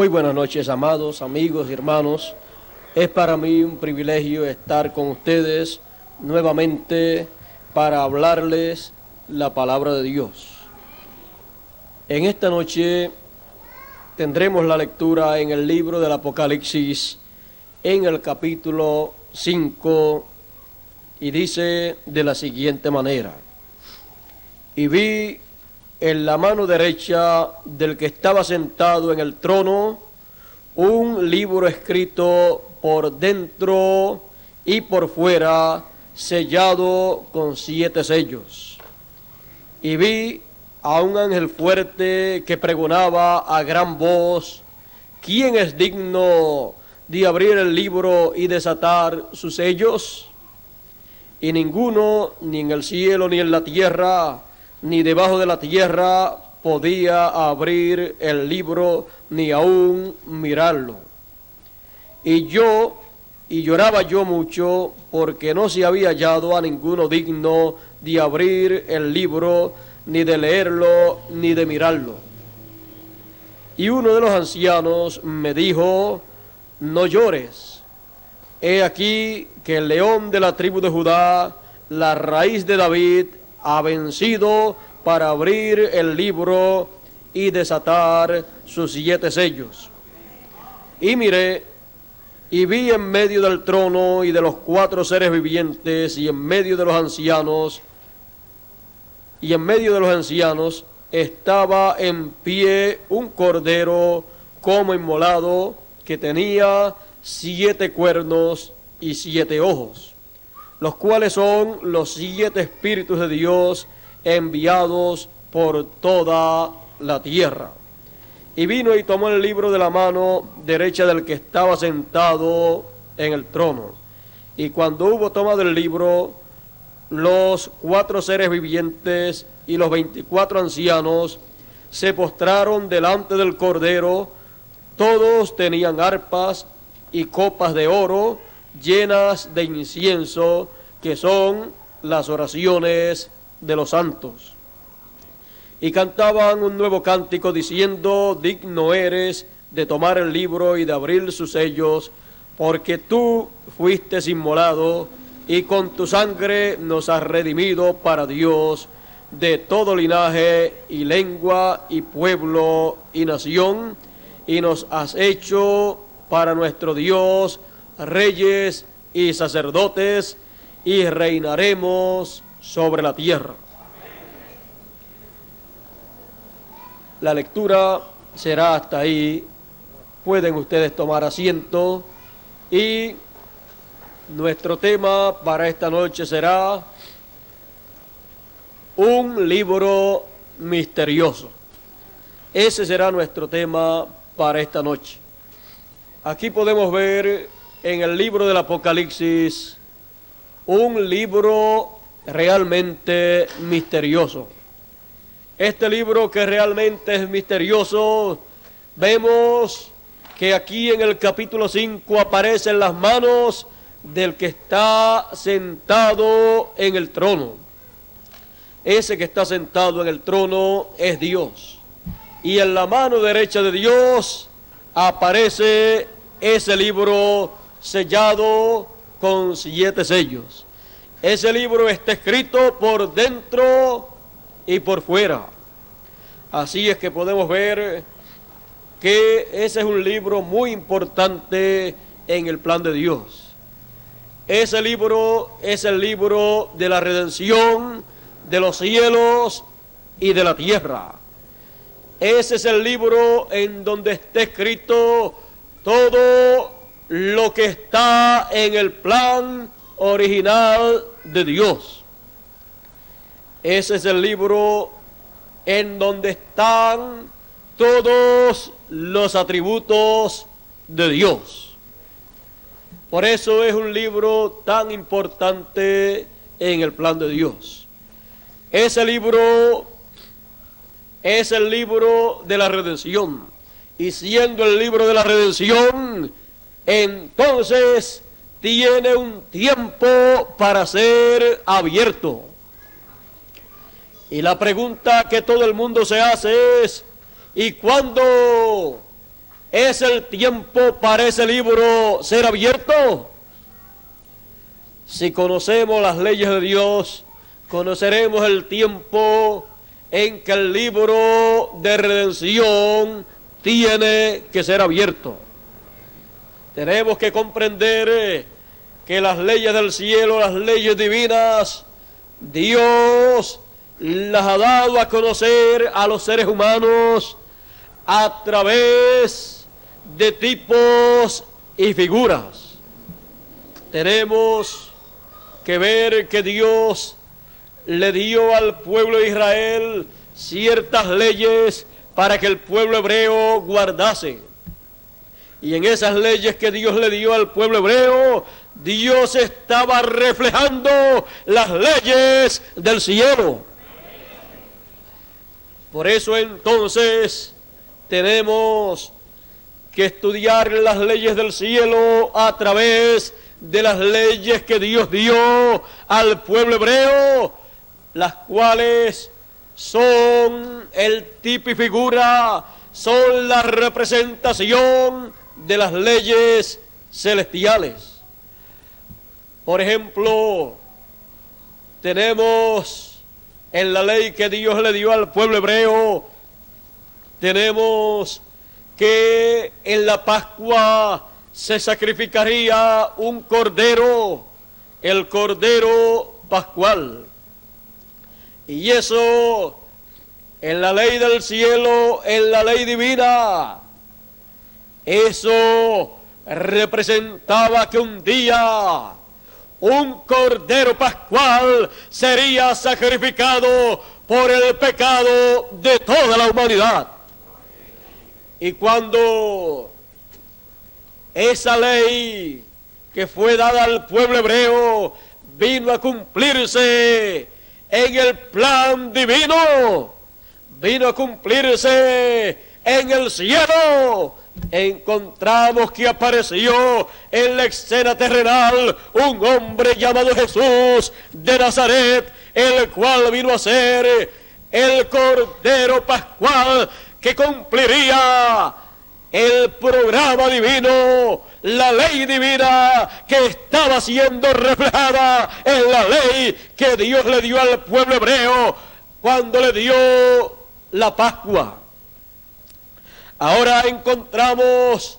Muy buenas noches, amados amigos y hermanos. Es para mí un privilegio estar con ustedes nuevamente para hablarles la palabra de Dios. En esta noche tendremos la lectura en el libro del Apocalipsis, en el capítulo 5, y dice de la siguiente manera: y vi en la mano derecha del que estaba sentado en el trono un libro escrito por dentro y por fuera, sellado con 7 sellos. Y vi a un ángel fuerte que pregonaba a gran voz: ¿quién es digno de abrir el libro y desatar sus sellos? Y ninguno, ni en el cielo, ni en la tierra, ni debajo de la tierra, podía abrir el libro, ni aún mirarlo. Y lloraba yo mucho, porque no se había hallado a ninguno digno de abrir el libro, ni de leerlo, ni de mirarlo. Y uno de los ancianos me dijo: no llores. He aquí que el león de la tribu de Judá, la raíz de David, ha vencido para abrir el libro y desatar sus 7 sellos. Y miré, y vi en medio del trono y de los 4 seres vivientes, y en medio de los ancianos, estaba en pie un cordero como inmolado, que tenía 7 cuernos y 7 ojos, los cuales son los 7 espíritus de Dios enviados por toda la tierra. Y vino y tomó el libro de la mano derecha del que estaba sentado en el trono. Y cuando hubo tomado el libro, los 4 seres vivientes y los 24 ancianos se postraron delante del cordero. Todos tenían arpas y copas de oro llenas de incienso, que son las oraciones de los santos. Y cantaban un nuevo cántico diciendo: digno eres de tomar el libro y de abrir sus sellos, porque tú fuiste inmolado, y con tu sangre nos has redimido para Dios de todo linaje y lengua y pueblo y nación, y nos has hecho para nuestro Dios reyes y sacerdotes, y reinaremos sobre la tierra. La lectura será hasta ahí. Pueden ustedes tomar asiento, y nuestro tema para esta noche será un libro misterioso. Ese será nuestro tema para esta noche. Aquí podemos ver en el libro del Apocalipsis un libro realmente misterioso. Este libro, que realmente es misterioso, vemos que aquí en el capítulo 5 aparecen las manos del que está sentado en el trono. Ese que está sentado en el trono es Dios. Y en la mano derecha de Dios aparece ese libro sellado con 7 sellos. Ese libro está escrito por dentro y por fuera. Así es que podemos ver que ese es un libro muy importante en el plan de Dios. Ese libro es el libro de la redención de los cielos y de la tierra. Ese es el libro en donde está escrito todo lo que está en el plan original de Dios. Ese es el libro en donde están todos los atributos de Dios. Por eso es un libro tan importante en el plan de Dios. Ese libro es el libro de la redención. Y siendo el libro de la redención, entonces tiene un tiempo para ser abierto. Y la pregunta que todo el mundo se hace es: ¿y cuándo ¿Es el tiempo para ese libro ser abierto? Si conocemos las leyes de Dios, conoceremos el tiempo en que el libro de redención tiene que ser abierto. Tenemos que comprender que las leyes del cielo, las leyes divinas, Dios las ha dado a conocer a los seres humanos a través de tipos y figuras. Tenemos que ver que Dios le dio al pueblo de Israel ciertas leyes para que el pueblo hebreo guardase. Y en esas leyes que Dios le dio al pueblo hebreo, Dios estaba reflejando las leyes del cielo. Por eso entonces tenemos que estudiar las leyes del cielo a través de las leyes que Dios dio al pueblo hebreo, las cuales son el tipo y figura, son la representación de las leyes celestiales. Por ejemplo, tenemos en la ley que Dios le dio al pueblo hebreo, tenemos que en la Pascua se sacrificaría un cordero, el cordero pascual. Y eso, en la ley del cielo, en la ley divina, eso representaba que un día un cordero pascual sería sacrificado por el pecado de toda la humanidad. Y cuando esa ley que fue dada al pueblo hebreo vino a cumplirse en el plan divino, vino a cumplirse en el cielo, encontramos que apareció en la escena terrenal un hombre llamado Jesús de Nazaret, el cual vino a ser el Cordero Pascual que cumpliría el programa divino, la ley divina que estaba siendo reflejada en la ley que Dios le dio al pueblo hebreo cuando le dio la Pascua. Ahora encontramos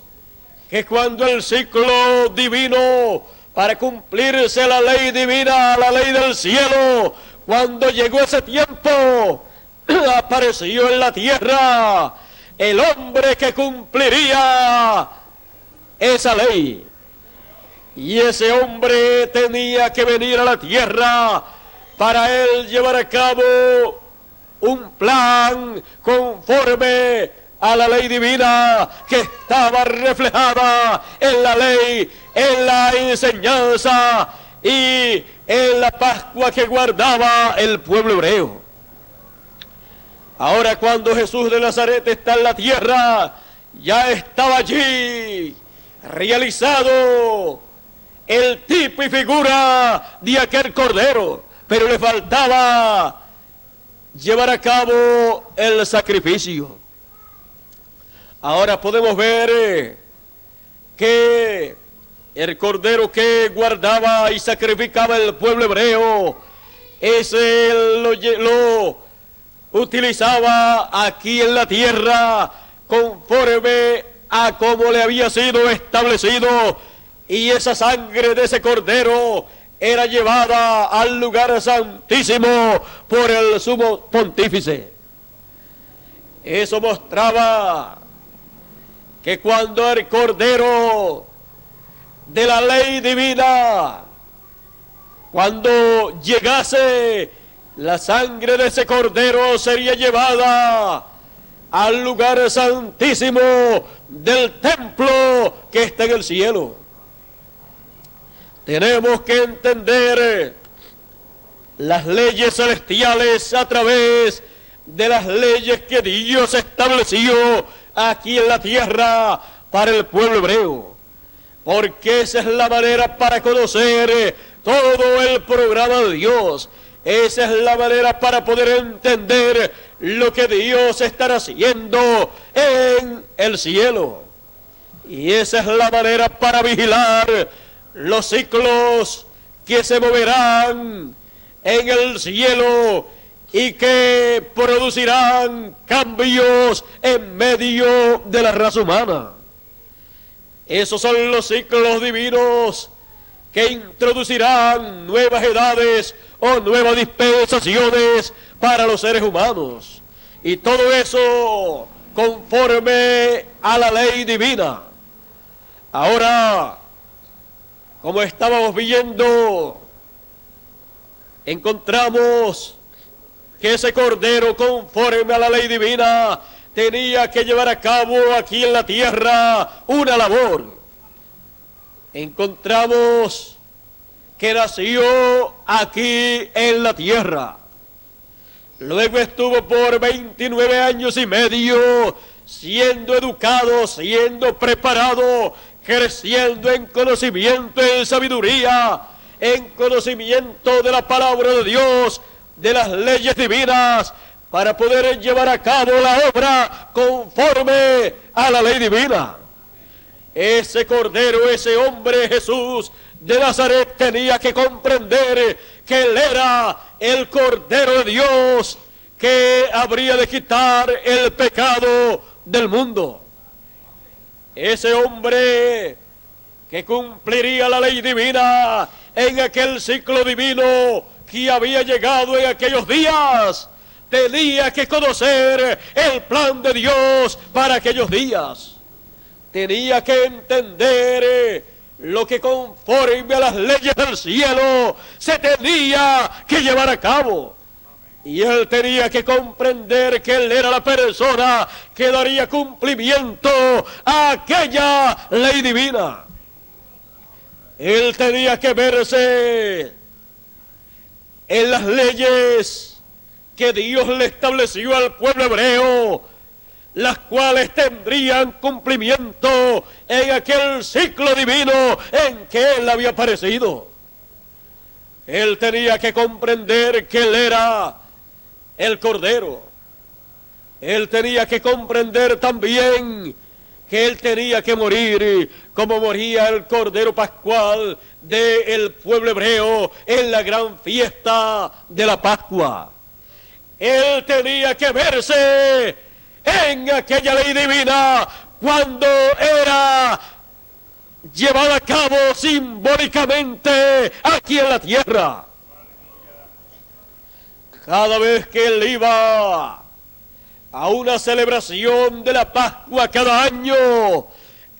que cuando el ciclo divino, para cumplirse la ley divina, la ley del cielo, cuando llegó ese tiempo, apareció en la tierra el hombre que cumpliría esa ley. Y ese hombre tenía que venir a la tierra para él llevar a cabo un plan conforme a la ley divina que estaba reflejada en la ley, en la enseñanza y en la Pascua que guardaba el pueblo hebreo. Ahora cuando Jesús de Nazaret está en la tierra, ya estaba allí realizado el tipo y figura de aquel cordero, pero le faltaba llevar a cabo el sacrificio. Ahora podemos ver que el cordero que guardaba y sacrificaba el pueblo hebreo, ese lo utilizaba aquí en la tierra conforme a como le había sido establecido, y esa sangre de ese cordero era llevada al lugar santísimo por el sumo pontífice. Eso mostraba que cuando el cordero de la ley divina, cuando llegase, la sangre de ese cordero sería llevada al lugar santísimo del templo que está en el cielo. Tenemos que entender las leyes celestiales a través de las leyes que Dios estableció aquí en la tierra para el pueblo hebreo, porque esa es la manera para conocer todo el programa de Dios. Esa es la manera para poder entender lo que Dios estará haciendo en el cielo. Y esa es la manera para vigilar los ciclos que se moverán en el cielo y que producirán cambios en medio de la raza humana. Esos son los ciclos divinos que introducirán nuevas edades o nuevas dispensaciones para los seres humanos. Y todo eso conforme a la ley divina. Ahora, como estábamos viendo, encontramos que ese cordero, conforme a la ley divina, tenía que llevar a cabo aquí en la tierra una labor. Encontramos que nació aquí en la tierra. Luego estuvo por 29 años y medio siendo educado, siendo preparado, creciendo en conocimiento, en sabiduría, en conocimiento de la palabra de Dios, de las leyes divinas, para poder llevar a cabo la obra conforme a la ley divina. Ese cordero, ese hombre Jesús de Nazaret, tenía que comprender que él era el Cordero de Dios que habría de quitar el pecado del mundo. Ese hombre que cumpliría la ley divina en aquel ciclo divino que había llegado en aquellos días, tenía que conocer el plan de Dios para aquellos días. Tenía que entender lo que conforme a las leyes del cielo se tenía que llevar a cabo. Y él tenía que comprender que él era la persona que daría cumplimiento a aquella ley divina. Él tenía que verse en las leyes que Dios le estableció al pueblo hebreo, las cuales tendrían cumplimiento en aquel ciclo divino en que él había aparecido. Él tenía que comprender que él era el Cordero. Él tenía que comprender también que él tenía que morir como moría el Cordero Pascual del pueblo hebreo en la gran fiesta de la Pascua. Él tenía que verse en aquella ley divina cuando era llevada a cabo simbólicamente aquí en la tierra. Cada vez que él iba a una celebración de la Pascua cada año,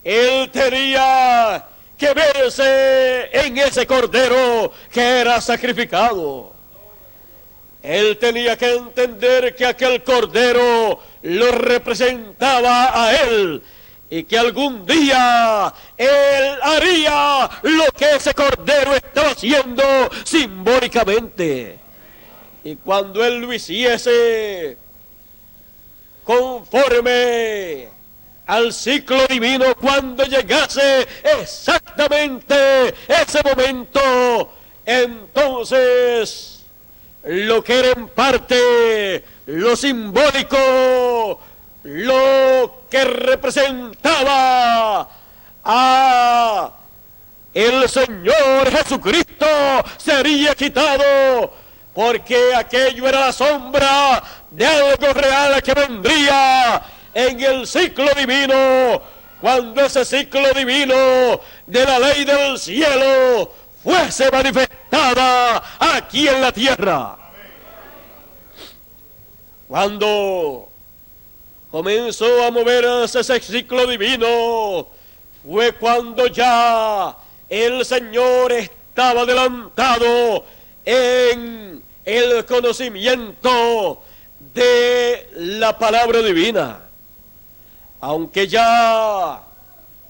él tenía que verse en ese cordero que era sacrificado. Él tenía que entender que aquel cordero lo representaba a él y que algún día él haría lo que ese cordero estaba haciendo simbólicamente. Y cuando él lo hiciese conforme al ciclo divino, cuando llegase exactamente ese momento, entonces lo que era en parte lo simbólico, lo que representaba a el Señor Jesucristo, sería quitado, porque aquello era la sombra de algo real que vendría en el ciclo divino, cuando ese ciclo divino de la ley del cielo fuese manifestada aquí en la tierra. Cuando comenzó a moverse ese ciclo divino, fue cuando ya el Señor estaba adelantado en el conocimiento de la palabra divina. Aunque ya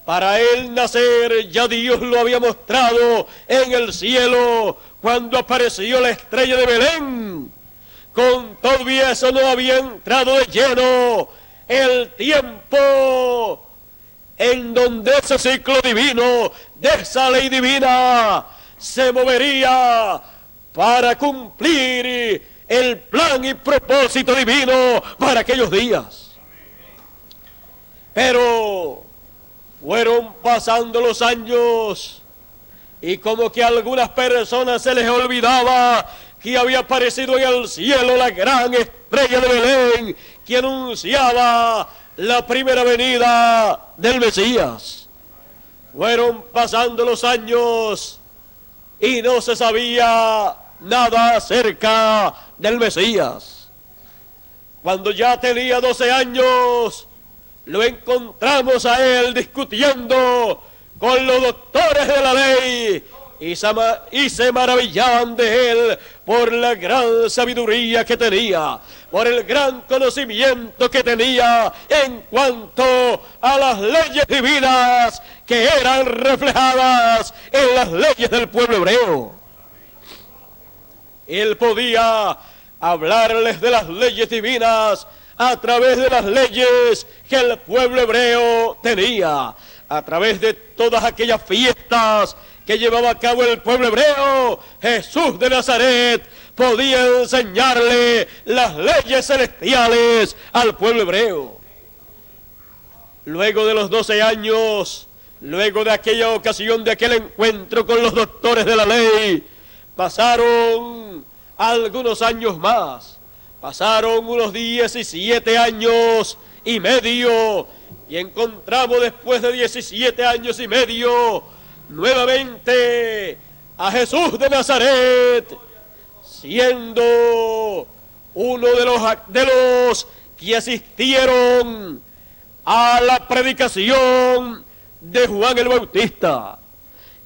para él nacer, ya Dios lo había mostrado en el cielo cuando apareció la estrella de Belén. Con todo eso no había entrado de lleno el tiempo en donde ese ciclo divino, de esa ley divina, se movería para cumplir el plan y propósito divino para aquellos días. Pero Fueron pasando los años y como que a algunas personas se les olvidaba que había aparecido en el cielo la gran estrella de Belén que anunciaba la primera venida del Mesías. Fueron pasando los años y no se sabía nada acerca del Mesías. Cuando ya tenía 12 años, lo encontramos a él discutiendo con los doctores de la ley y se maravillaban de él por la gran sabiduría que tenía, por el gran conocimiento que tenía en cuanto a las leyes divinas que eran reflejadas en las leyes del pueblo hebreo. Él podía hablarles de las leyes divinas a través de las leyes que el pueblo hebreo tenía, a través de todas aquellas fiestas que llevaba a cabo el pueblo hebreo. Jesús de Nazaret podía enseñarle las leyes celestiales al pueblo hebreo. Luego de los 12 años, luego de aquella ocasión, de aquel encuentro con los doctores de la ley, pasaron algunos años más. Pasaron unos 17 años y medio y encontramos después de 17 años y medio nuevamente a Jesús de Nazaret siendo uno de los que asistieron a la predicación de Juan el Bautista,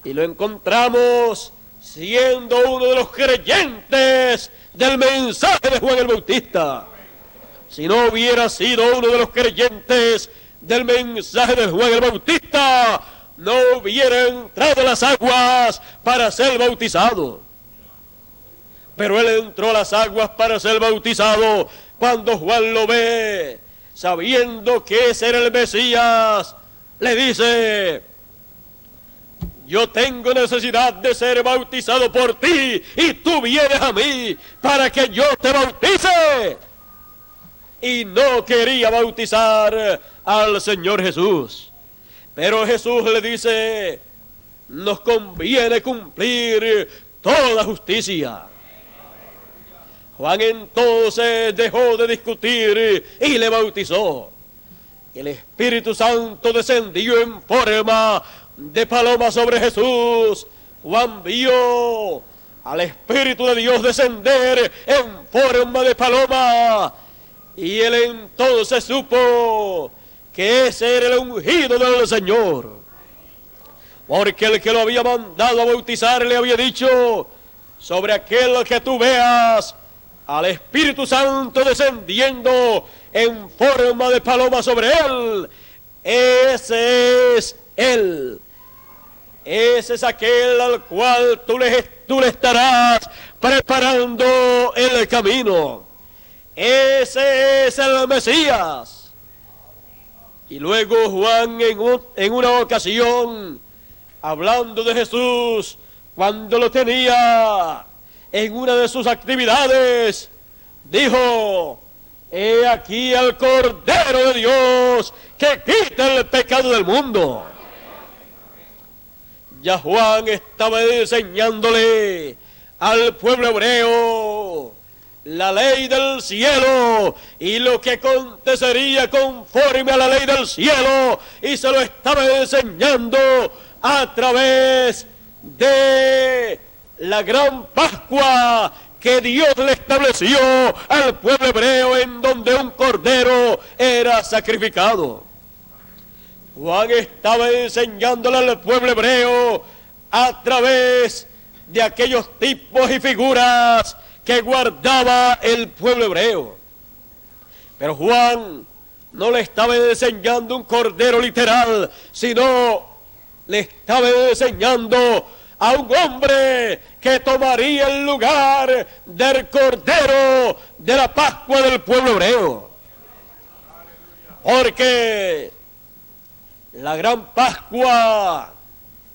y lo encontramos siendo uno de los creyentes del mensaje de Juan el Bautista. Si no hubiera sido uno de los creyentes del mensaje de Juan el Bautista, no hubiera entrado a las aguas para ser bautizado. Pero él entró a las aguas para ser bautizado. Cuando Juan lo ve, sabiendo que ese era el Mesías, le dice: yo tengo necesidad de ser bautizado por ti y tú vienes a mí para que yo te bautice. Y no quería bautizar al Señor Jesús. Pero Jesús le dice: nos conviene cumplir toda justicia. Juan entonces dejó de discutir y le bautizó. El Espíritu Santo descendió en forma de paloma sobre Jesús. Juan vio al Espíritu de Dios descender en forma de paloma, y él entonces supo que ese era el ungido del Señor, porque el que lo había mandado a bautizar le había dicho: sobre aquel que tú veas al Espíritu Santo descendiendo en forma de paloma sobre él, ese es él. Ese es aquel al cual tú le estarás preparando el camino. Ese es el Mesías. Y luego Juan en una ocasión, hablando de Jesús, cuando lo tenía en una de sus actividades, dijo: he aquí al Cordero de Dios que quita el pecado del mundo. Ya Juan estaba enseñándole al pueblo hebreo la ley del cielo y lo que acontecería conforme a la ley del cielo, y se lo estaba enseñando a través de la gran Pascua que Dios le estableció al pueblo hebreo, en donde un cordero era sacrificado. Juan estaba enseñándole al pueblo hebreo a través de aquellos tipos y figuras que guardaba el pueblo hebreo. Pero Juan no le estaba enseñando un cordero literal, sino le estaba enseñando a un hombre que tomaría el lugar del cordero de la Pascua del pueblo hebreo. Porque la gran Pascua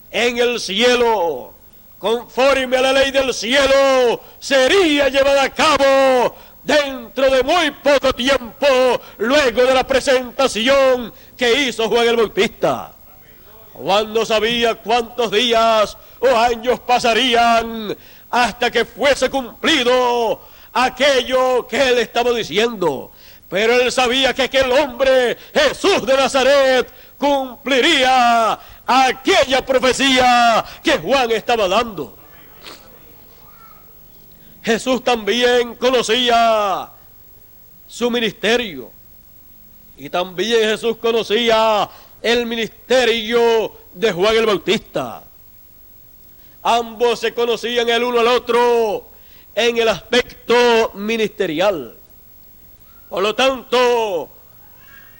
en el cielo, conforme a la ley del cielo, sería llevada a cabo dentro de muy poco tiempo, luego de la presentación que hizo Juan el Bautista. Juan no sabía cuántos días o años pasarían hasta que fuese cumplido aquello que él estaba diciendo. Pero él sabía que aquel hombre, Jesús de Nazaret, cumpliría aquella profecía que Juan estaba dando. Jesús también conocía su ministerio. Y también Jesús conocía el ministerio de Juan el Bautista. Ambos se conocían el uno al otro en el aspecto ministerial. Por lo tanto,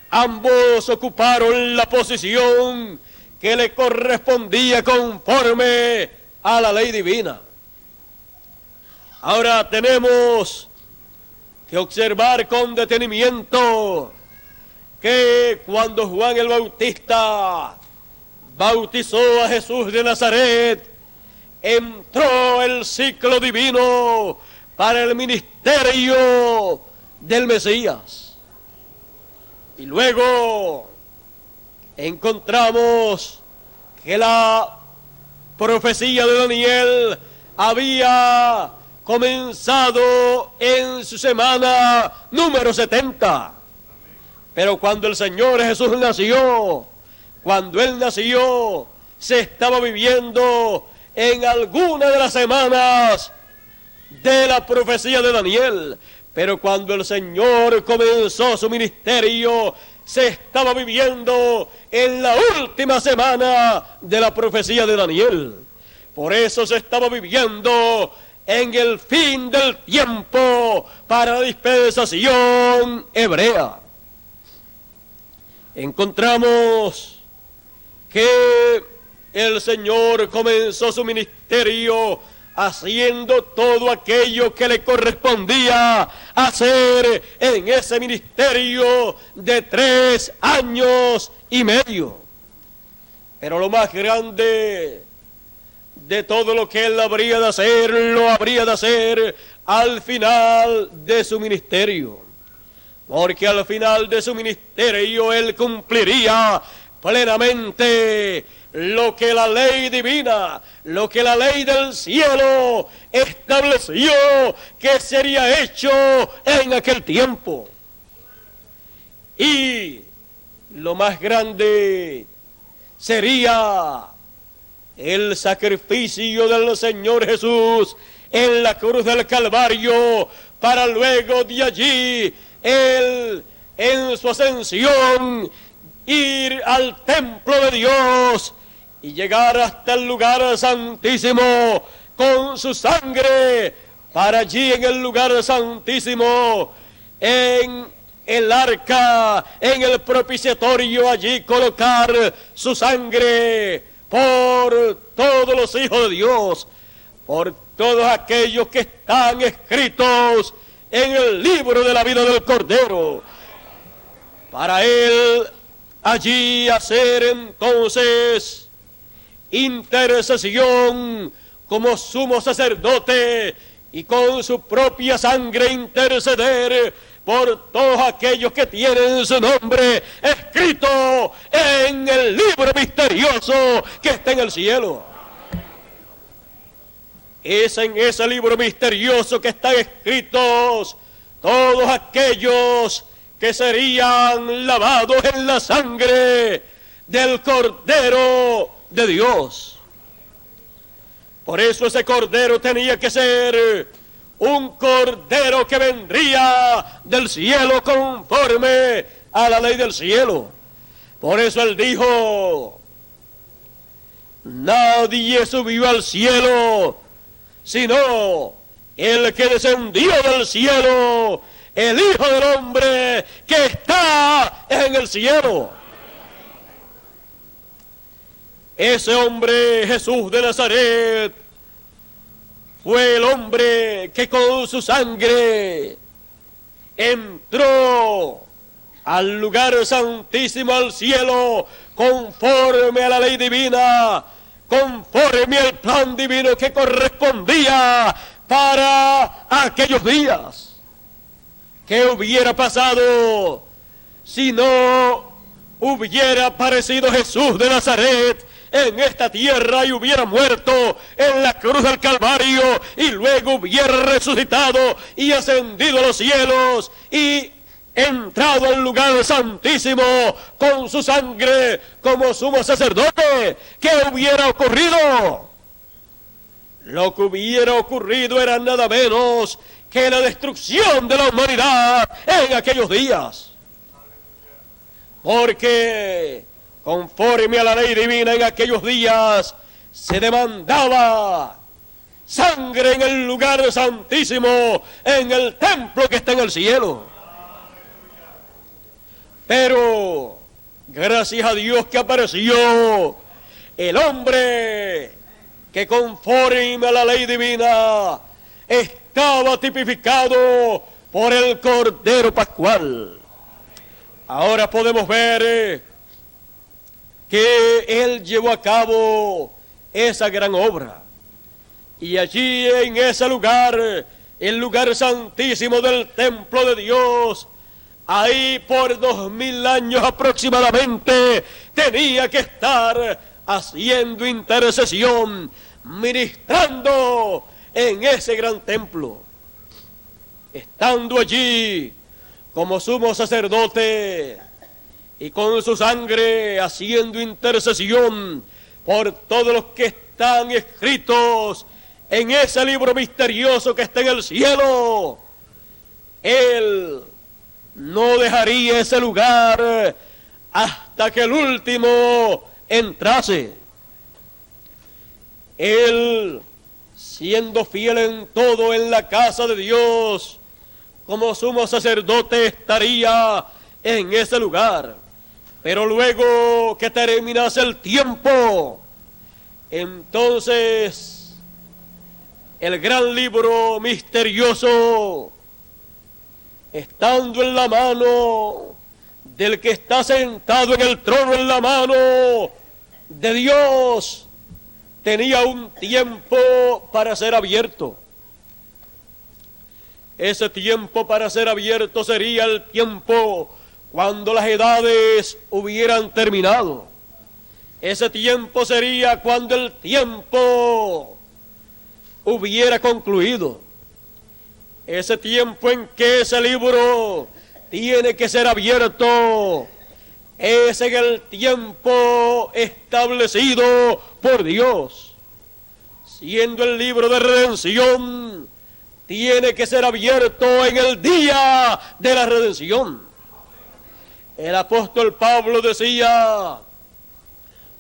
ambos ocuparon la posición que le correspondía conforme a la ley divina. Ahora tenemos que observar con detenimiento que cuando Juan el Bautista bautizó a Jesús de Nazaret, entró el ciclo divino para el ministerio del Mesías. Y luego encontramos que la profecía de Daniel había comenzado en su semana número 70. Pero cuando el Señor Jesús nació, cuando Él nació, se estaba viviendo en alguna de las semanas de la profecía de Daniel. Pero cuando el Señor comenzó su ministerio, se estaba viviendo en la última semana de la profecía de Daniel. Por eso se estaba viviendo en el fin del tiempo para la dispensación hebrea. Encontramos que el Señor comenzó su ministerio haciendo todo aquello que le correspondía hacer en ese ministerio de 3 años y medio. Pero lo más grande de todo lo que él habría de hacer, lo habría de hacer al final de su ministerio. Porque al final de su ministerio él cumpliría plenamente lo que la ley divina, lo que la ley del cielo estableció que sería hecho en aquel tiempo. Y lo más grande sería el sacrificio del Señor Jesús en la cruz del Calvario, para luego de allí él en su ascensión ir al templo de Dios y llegar hasta el lugar santísimo con su sangre, para allí en el lugar santísimo, en el arca, en el propiciatorio, allí colocar su sangre por todos los hijos de Dios, por todos aquellos que están escritos en el libro de la vida del Cordero, para él allí hacer entonces intercesión como sumo sacerdote y con su propia sangre interceder por todos aquellos que tienen su nombre escrito en el libro misterioso que está en el cielo. Es en ese libro misterioso que están escritos todos aquellos que serían lavados en la sangre del Cordero de Dios. Por eso ese Cordero tenía que ser un Cordero que vendría del cielo conforme a la ley del cielo. Por eso él dijo: nadie subió al cielo sino el que descendió del cielo, el Hijo del Hombre que está en el cielo. Ese hombre, Jesús de Nazaret, fue el hombre que con su sangre entró al lugar santísimo, al cielo, conforme a la ley divina, conforme al plan divino que correspondía para aquellos días. ¿Qué hubiera pasado si no hubiera aparecido Jesús de Nazaret en esta tierra y hubiera muerto en la cruz del Calvario y luego hubiera resucitado y ascendido a los cielos y entrado al lugar santísimo con su sangre como sumo sacerdote, ¿qué hubiera ocurrido? Lo que hubiera ocurrido era nada menos que la destrucción de la humanidad en aquellos días. Porque conforme a la ley divina en aquellos días se demandaba sangre en el lugar santísimo, en el templo que está en el cielo. Pero gracias a Dios que apareció el hombre que conforme a la ley divina estaba tipificado por el Cordero Pascual. Ahora podemos ver que Él llevó a cabo esa gran obra. Y allí en ese lugar, el lugar santísimo del templo de Dios, ahí por 2000 años aproximadamente, tenía que estar haciendo intercesión, ministrando en ese gran templo. Estando allí como sumo sacerdote y con su sangre haciendo intercesión por todos los que están escritos en ese libro misterioso que está en el cielo, Él no dejaría ese lugar hasta que el último entrase. Él, siendo fiel en todo en la casa de Dios, como sumo sacerdote estaría en ese lugar. Pero luego que terminase el tiempo, entonces el gran libro misterioso, estando en la mano del que está sentado en el trono, en la mano de Dios, tenía un tiempo para ser abierto. Ese tiempo para ser abierto sería el tiempo cuando las edades hubieran terminado. Ese tiempo sería cuando el tiempo hubiera concluido. Ese tiempo en que ese libro tiene que ser abierto es en el tiempo establecido por Dios. Siendo el libro de redención, tiene que ser abierto en el día de la redención. El apóstol Pablo decía: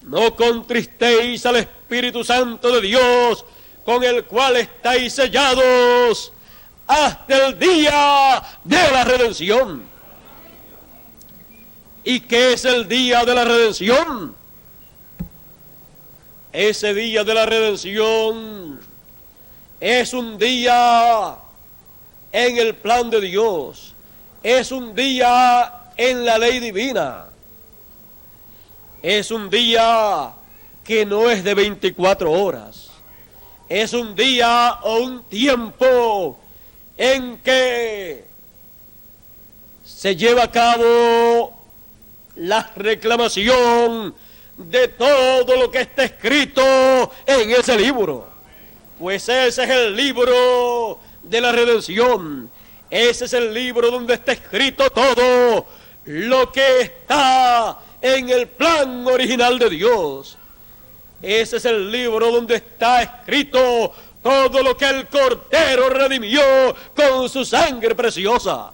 no contristéis al Espíritu Santo de Dios, con el cual estáis sellados hasta el día de la redención. ¿Y qué es el día de la redención? Ese día de la redención es un día en el plan de Dios, es un día en la ley divina, es un día que no es de 24 horas, es un día o un tiempo en que se lleva a cabo la reclamación de todo lo que está escrito en ese libro. Pues ese es el libro de la redención. Ese es el libro donde está escrito todo lo que está en el plan original de Dios. Ese es el libro donde está escrito todo lo que el Cordero redimió con su sangre preciosa.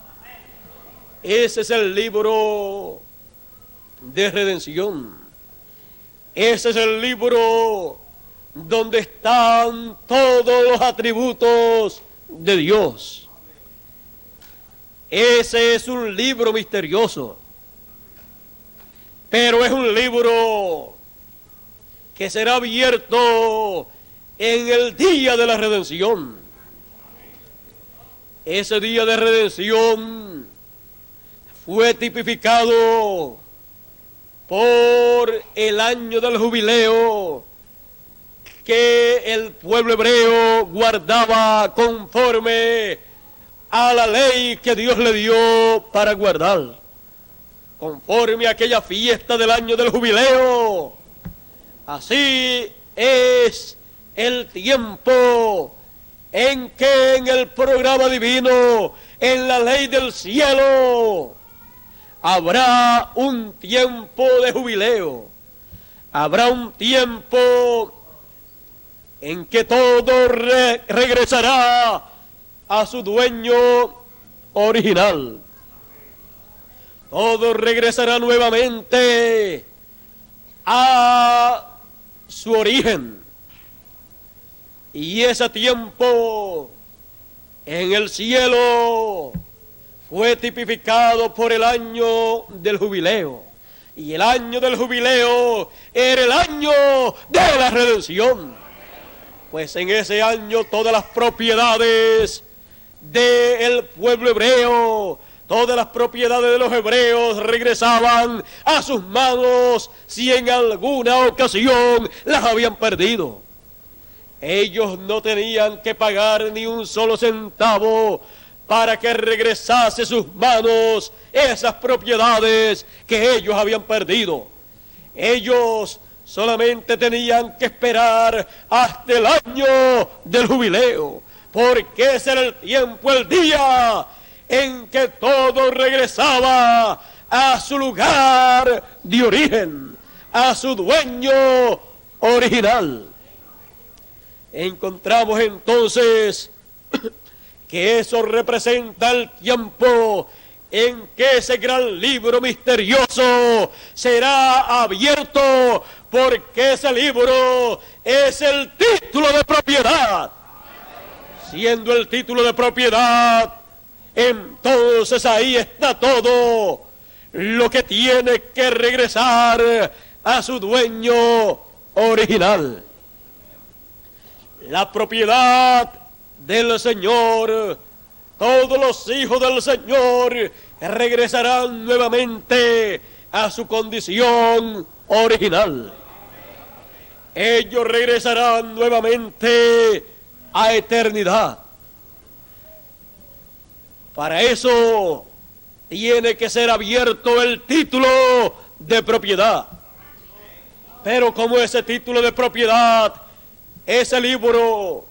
Ese es el libro de redención. Ese es el libro donde están todos los atributos de Dios. Ese es un libro misterioso, pero es un libro que será abierto en el día de la redención. Ese día de redención fue tipificado por el año del jubileo que el pueblo hebreo guardaba conforme a la ley que Dios le dio para guardar. conforme a aquella fiesta del año del jubileo. Así es el tiempo en que en el programa divino, en la ley del cielo, habrá un tiempo de jubileo. Habrá un tiempo en que todo regresará a su dueño original. Todo regresará nuevamente a su origen. Y ese tiempo en el cielo fue tipificado por el año del jubileo. Y el año del jubileo era el año de la redención. Pues en ese año todas las propiedades del pueblo hebreo, todas las propiedades de los hebreos regresaban a sus manos si en alguna ocasión las habían perdido. Ellos no tenían que pagar ni un solo centavo para que regresase a sus manos esas propiedades que ellos habían perdido. Ellos solamente tenían que esperar hasta el año del jubileo, porque ese era el tiempo, el día en que todo regresaba a su lugar de origen, a su dueño original. Encontramos entonces que eso representa el tiempo en que ese gran libro misterioso será abierto, porque ese libro es el título de propiedad. Siendo el título de propiedad, entonces ahí está todo lo que tiene que regresar a su dueño original. La propiedad del Señor, todos los hijos del Señor regresarán nuevamente a su condición original. Ellos regresarán nuevamente a eternidad. Para eso tiene que ser abierto el título de propiedad. Pero como ese título de propiedad, ese libro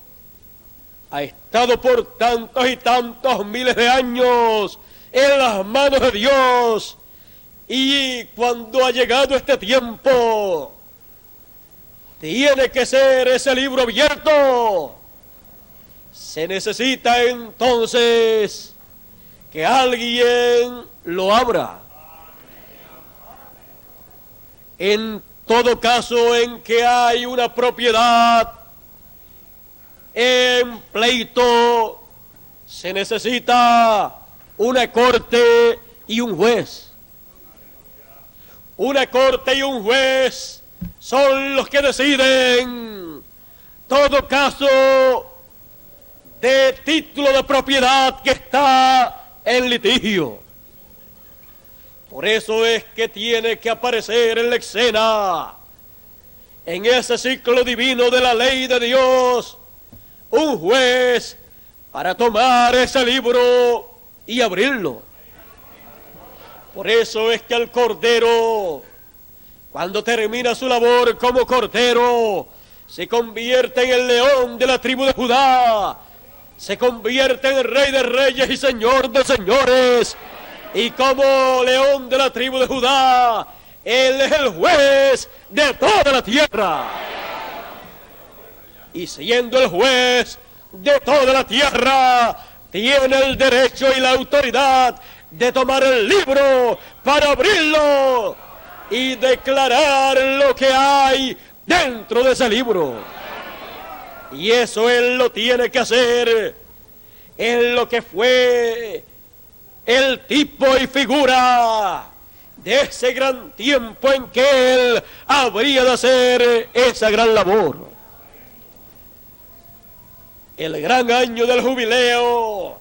ha estado por tantos y tantos miles de años en las manos de Dios, y cuando ha llegado este tiempo, tiene que ser ese libro abierto. Se necesita entonces que alguien lo abra. En todo caso en que hay una propiedad en pleito, se necesita una corte y un juez. Una corte y un juez son los que deciden todo caso de título de propiedad que está en litigio. Por eso es que tiene que aparecer en la escena, en ese ciclo divino de la ley de Dios, un juez para tomar ese libro y abrirlo. Por eso es que el Cordero, cuando termina su labor como Cordero, se convierte en el león de la tribu de Judá, se convierte en el Rey de Reyes y Señor de Señores, y como león de la tribu de Judá, Él es el juez de toda la tierra. Y siendo el juez de toda la tierra, tiene el derecho y la autoridad de tomar el libro para abrirlo y declarar lo que hay dentro de ese libro. Y eso Él lo tiene que hacer en lo que fue el tipo y figura de ese gran tiempo en que Él habría de hacer esa gran labor. El gran año del jubileo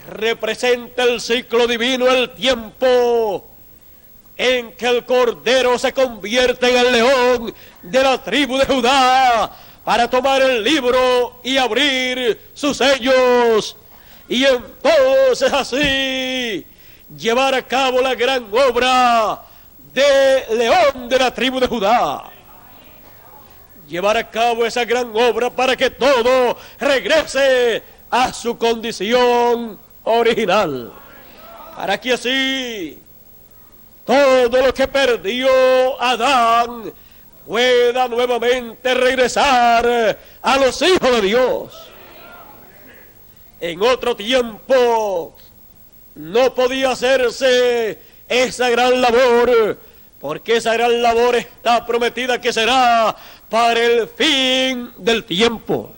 representa el ciclo divino, el tiempo en que el Cordero se convierte en el león de la tribu de Judá para tomar el libro y abrir sus sellos. Y entonces así llevar a cabo la gran obra de León de la tribu de Judá. Llevar a cabo esa gran obra para que todo regrese a su condición original. Para que así todo lo que perdió Adán pueda nuevamente regresar a los hijos de Dios. En otro tiempo no podía hacerse esa gran labor, porque esa gran labor está prometida que será para el fin del tiempo.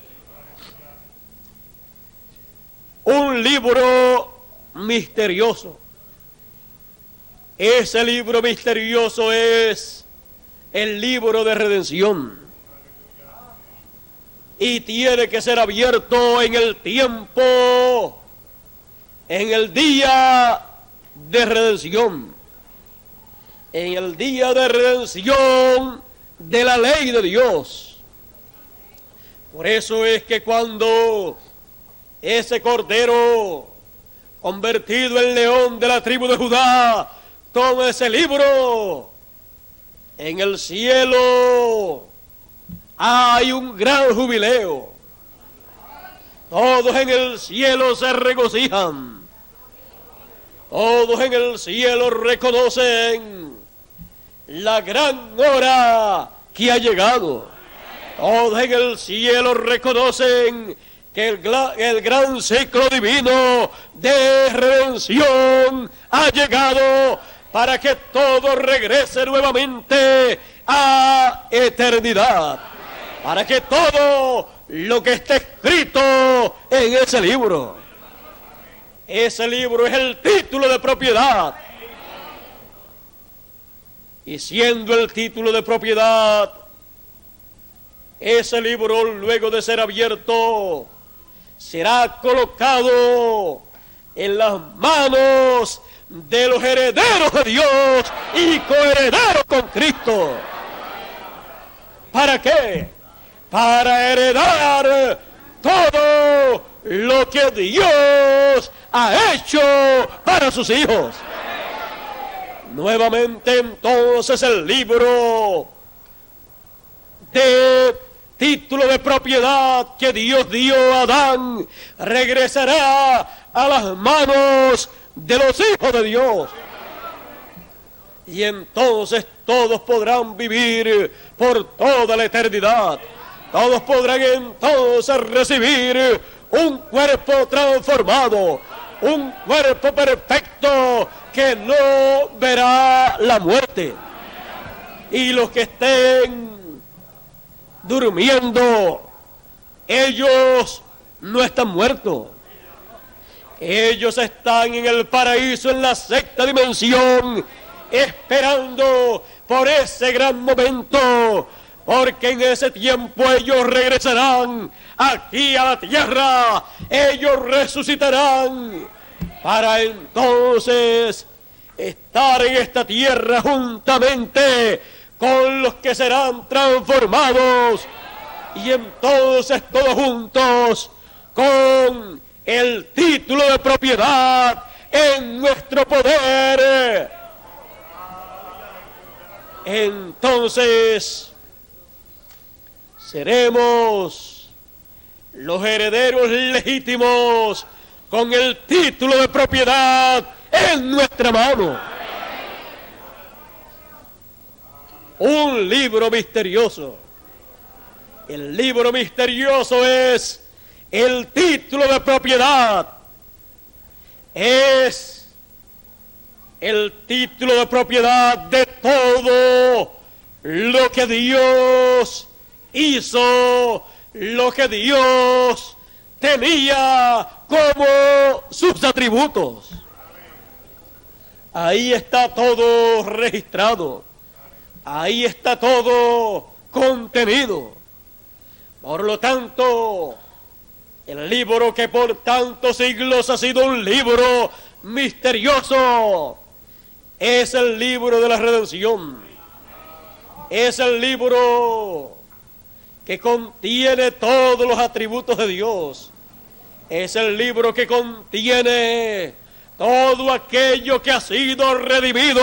Un libro misterioso. Ese libro misterioso es el libro de redención. Y tiene que ser abierto en el tiempo, en el día de redención. En el día de redención de la ley de Dios. Por eso es que cuando ese cordero convertido en león de la tribu de Judá toma ese libro, en el cielo hay un gran jubileo. Todos en el cielo se regocijan. Todos en el cielo reconocen la gran hora que ha llegado. Todos en el cielo reconocen que el gran ciclo divino de redención ha llegado para que todo regrese nuevamente a eternidad. Para que todo lo que está escrito en ese libro es el título de propiedad. Y siendo el título de propiedad, ese libro, luego de ser abierto, será colocado en las manos de los herederos de Dios y coherederos con Cristo. ¿Para qué? Para heredar todo lo que Dios ha hecho para sus hijos. Nuevamente entonces el libro de título de propiedad que Dios dio a Adán regresará a las manos de los hijos de Dios. Y entonces todos podrán vivir por toda la eternidad. Todos podrán entonces recibir un cuerpo transformado, un cuerpo perfecto que no verá la muerte. Y los que estén durmiendo, ellos no están muertos. Ellos están en el paraíso, en la sexta dimensión, esperando por ese gran momento, porque en ese tiempo ellos regresarán aquí a la tierra, ellos resucitarán para entonces estar en esta tierra juntamente con los que serán transformados, y entonces todos juntos con el título de propiedad en nuestro poder. Entonces seremos los herederos legítimos con el título de propiedad en nuestra mano. Un libro misterioso. El libro misterioso es el título de propiedad. Es el título de propiedad de todo lo que Dios hizo, lo que Dios tenía como sus atributos. Ahí está todo registrado. Ahí está todo contenido. Por lo tanto, el libro que por tantos siglos ha sido un libro misterioso es el libro de la redención. Es el libro que contiene todos los atributos de Dios. Es el libro que contiene todo aquello que ha sido redimido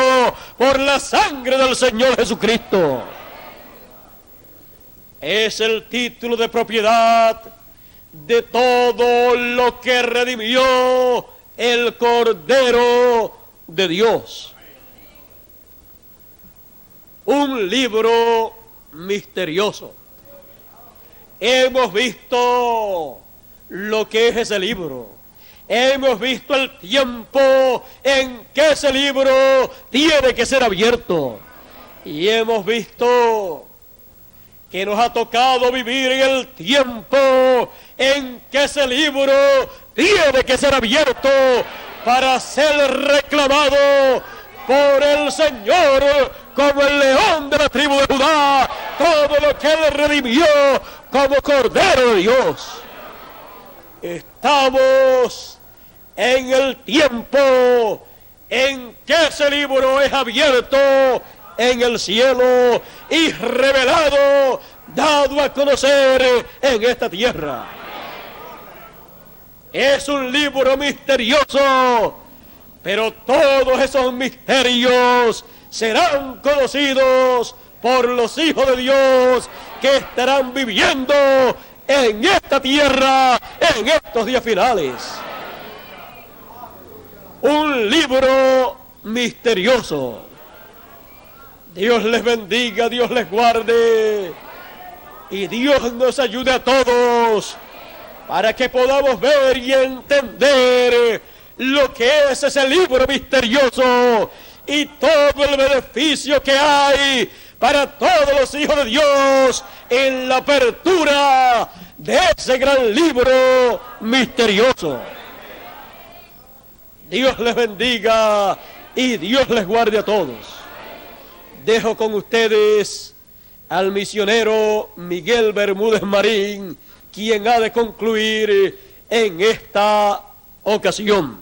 por la sangre del Señor Jesucristo. Es el título de propiedad de todo lo que redimió el Cordero de Dios. Un libro misterioso. Hemos visto lo que es ese libro. Hemos visto el tiempo en que ese libro tiene que ser abierto. Y hemos visto que nos ha tocado vivir en el tiempo en que ese libro tiene que ser abierto para ser reclamado por el Señor como el león de la tribu de Judá, todo lo que Él redimió como Cordero de Dios. Estamos en el tiempo en que ese libro es abierto en el cielo y revelado, dado a conocer en esta tierra. Es un libro misterioso, pero todos esos misterios serán conocidos por los hijos de Dios que estarán viviendo en esta tierra en estos días finales. Un libro misterioso. Dios les bendiga, Dios les guarde y Dios nos ayude a todos para que podamos ver y entender lo que es ese libro misterioso y todo el beneficio que hay para todos los hijos de Dios en la apertura de ese gran libro misterioso. Dios les bendiga y Dios les guarde a todos. Dejo con ustedes al misionero Miguel Bermúdez Marín, quien ha de concluir en esta ocasión.